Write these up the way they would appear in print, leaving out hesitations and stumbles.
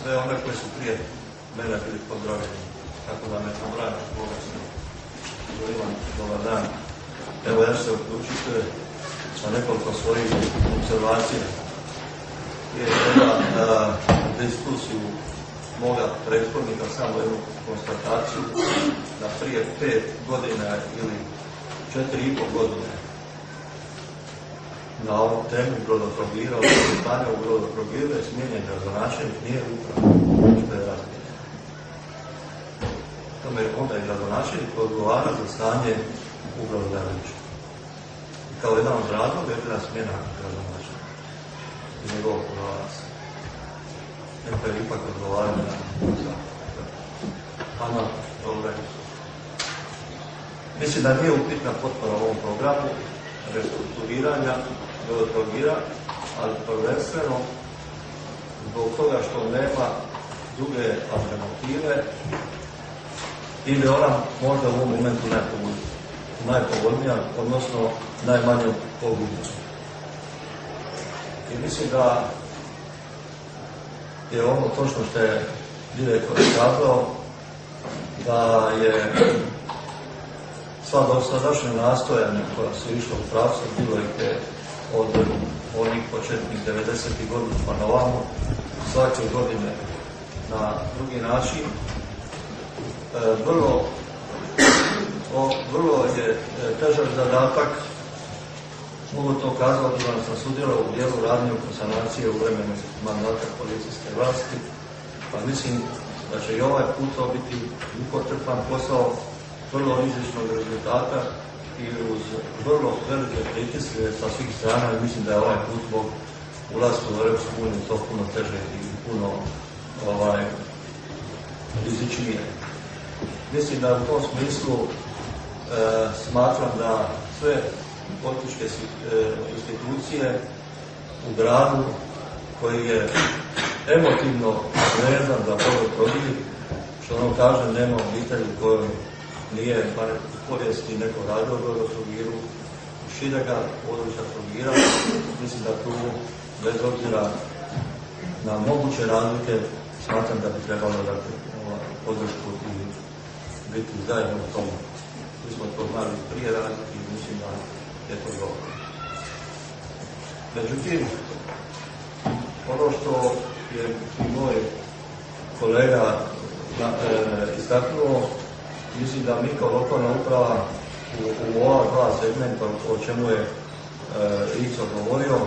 sve one koji su prije mene bili pozdravljeni. Tako da ne pobrajam Boga se. Želim dobar dan. Evo ja ću se uključiti sa nekoliko svojih observacija. Je jedna diskusiju moga prethodnika, samo jednu konstataciju, da prije 5 godina ili 4,5 godine na ovu temu Brodotrogira, stanje u Brodotrogiru je smijenjen gradonačelnik, nije upravo što je razmijenjen. Tome onda je gradonačelnik odgovara za stanje u Brodogradilištu. I kao jedan od razloga je bila smjena gradonačelnika i njegovog poglavarstva. Neko je ipak odgovarao na Ana, dobro. Mislim da nije upitna potpora ovom programu restrukturiranja Brodotrogira, ali prvenstveno zbog toga što nema druge alternative ili ona možda u ovom momentu najpovoljnija, odnosno najmanje pogubna. I mislim da je ono točno što je direktor kazao, da je sva dosadašnja nastojanja koja su išla u pravcu, bilo je od onih početnih 90. godina pa na ovamo, svake godine na drugi način. Vrlo je težak zadatak, mogu to kazati da sam sudjelovao u dijelu radnje oko sanacije u vremenu mandata policijske vlasti, pa mislim da će i ovaj put to biti mukotrpan posao, vrlo rizičnog rezultata i uz vrlo velike pritiske sa svih strana i mislim da je ovaj put zbog ulaska u Europsku uniju to puno teže i puno rizičnije. Mislim da u tom smislu smatram da sve političke institucije u gradu koji je emotivno vezan za Brodotrogir, što ono kaže, nema obitelji kojoj nije bar u povijesti neko radio u Brodotrogiru, širega područja Trogira. Mislim da tu, bez obzira na moguće razlike, smatram da bi trebalo dati podršku i biti zajedno u tomu. Mi smo to znali prije razlike i mislim da je to dobro. Međutim, ono što je i moj kolega istaknuo, mislim da mi kao lokalna uprava u ova dva segmenta o čemu je Ico govorio,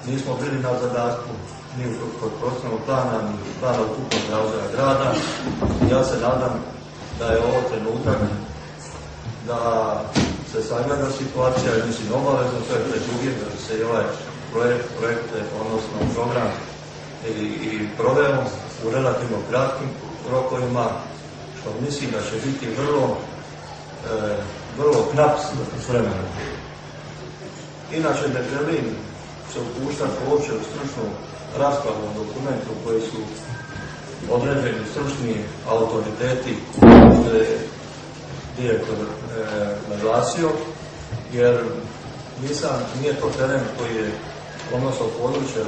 nismo bili na zadatku ni kod prostornog plana, ni plana ukupnog razvoja grada. Ja se nadam da je ovo trenutak da se sagleda situacija i mislim obavezno, to je preduvjet da se i ovaj projekt, odnosno program i proveo u relativno kratkim rokovima, što mislim da će biti vrlo knap s vremenom. Inače ne želim se upuštati uopće u stručnu raspravu o dokumentu koji su određeni stručni autoriteti, što je direktor naglasio, jer nije to teren koji je odnosno područje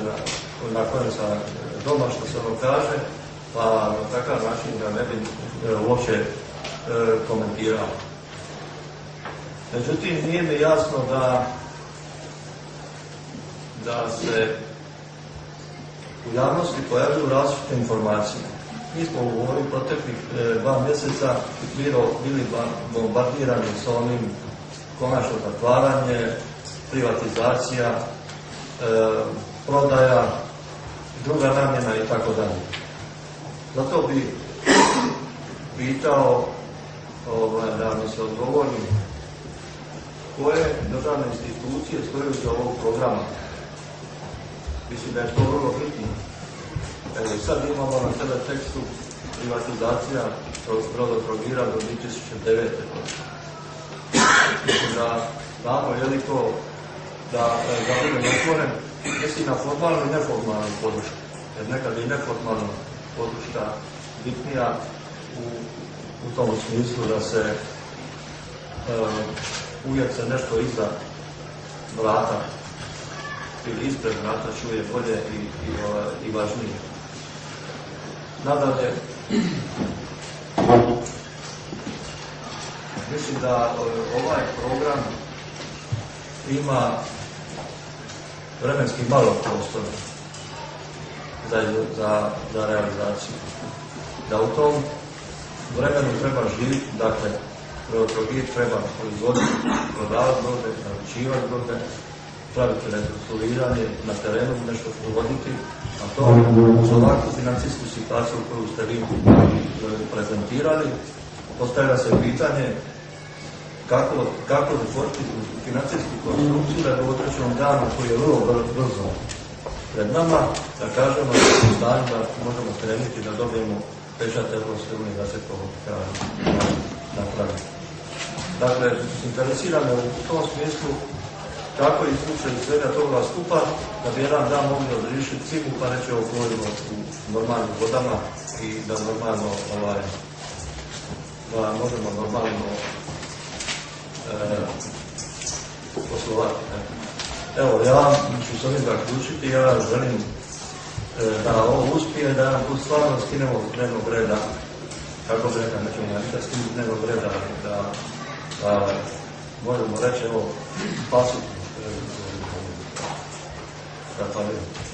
na kojem sam doma, što se ono kaže, pa na takav način ga ne bi uopće komentirao. Međutim, nije mi jasno da se u javnosti pojavljuju različite informacije. Mi smo u ovih proteklih 2 mjeseca bili bombardirani s onim konačno zatvaranje, privatizacija, prodaja, druga namjena i tako dalje. Zato bi pitao da mi se odgovori koje državne institucije stoje iz ovog programa. Mislim da je to vrlo bitno. Evo sad imamo na sebe tekstu privatizacija Brodotrogira do 2009. godine. Mislim da znamo je li to da budem otvoren, mislim na formalnu i neformalnu podršku. Jer nekada i neformalna podrška bitnija u tom smislu da se uvijek se nešto iza vrata ili ispred vrata čuje bolje i važnije. Nadalje, mislim da ovaj program ima vremenski malo prostora za realizaciju. Da u tom vremenu treba živjeti, dakle, Reotrogir treba proizvoditi, prodavati brode, naručivati brode, praviti rekonstruiranje, na terenu nešto provoditi, a to uz ovakvu financijsku situaciju koju ste vi prezentirali, postavlja se pitanje kako zatvoriti financijsku konstrukciju da bi u određenom danu koji je vrlo brzo pred nama, da kažemo da je u stanju da možemo krenuti da dobijemo pečat Evropske unije da se to napravi. Dakle, interesira me u tom smislu kako izvuče iz svega toga skupa da bi jedan dan mogli odrišiti cimu pa reći ovo plovimo u normalnim vodama i da normalno da možemo normalno poslovati. Evo, ja ću s ovim zaključiti, ja želim da ovo uspije, da nam tu stvarno skinemo s dnevnog reda, kako bi rekao, nećemo nikad skinuti s dnevnog reda, da možemo reći, evo, spasiti. Zahvaljujem.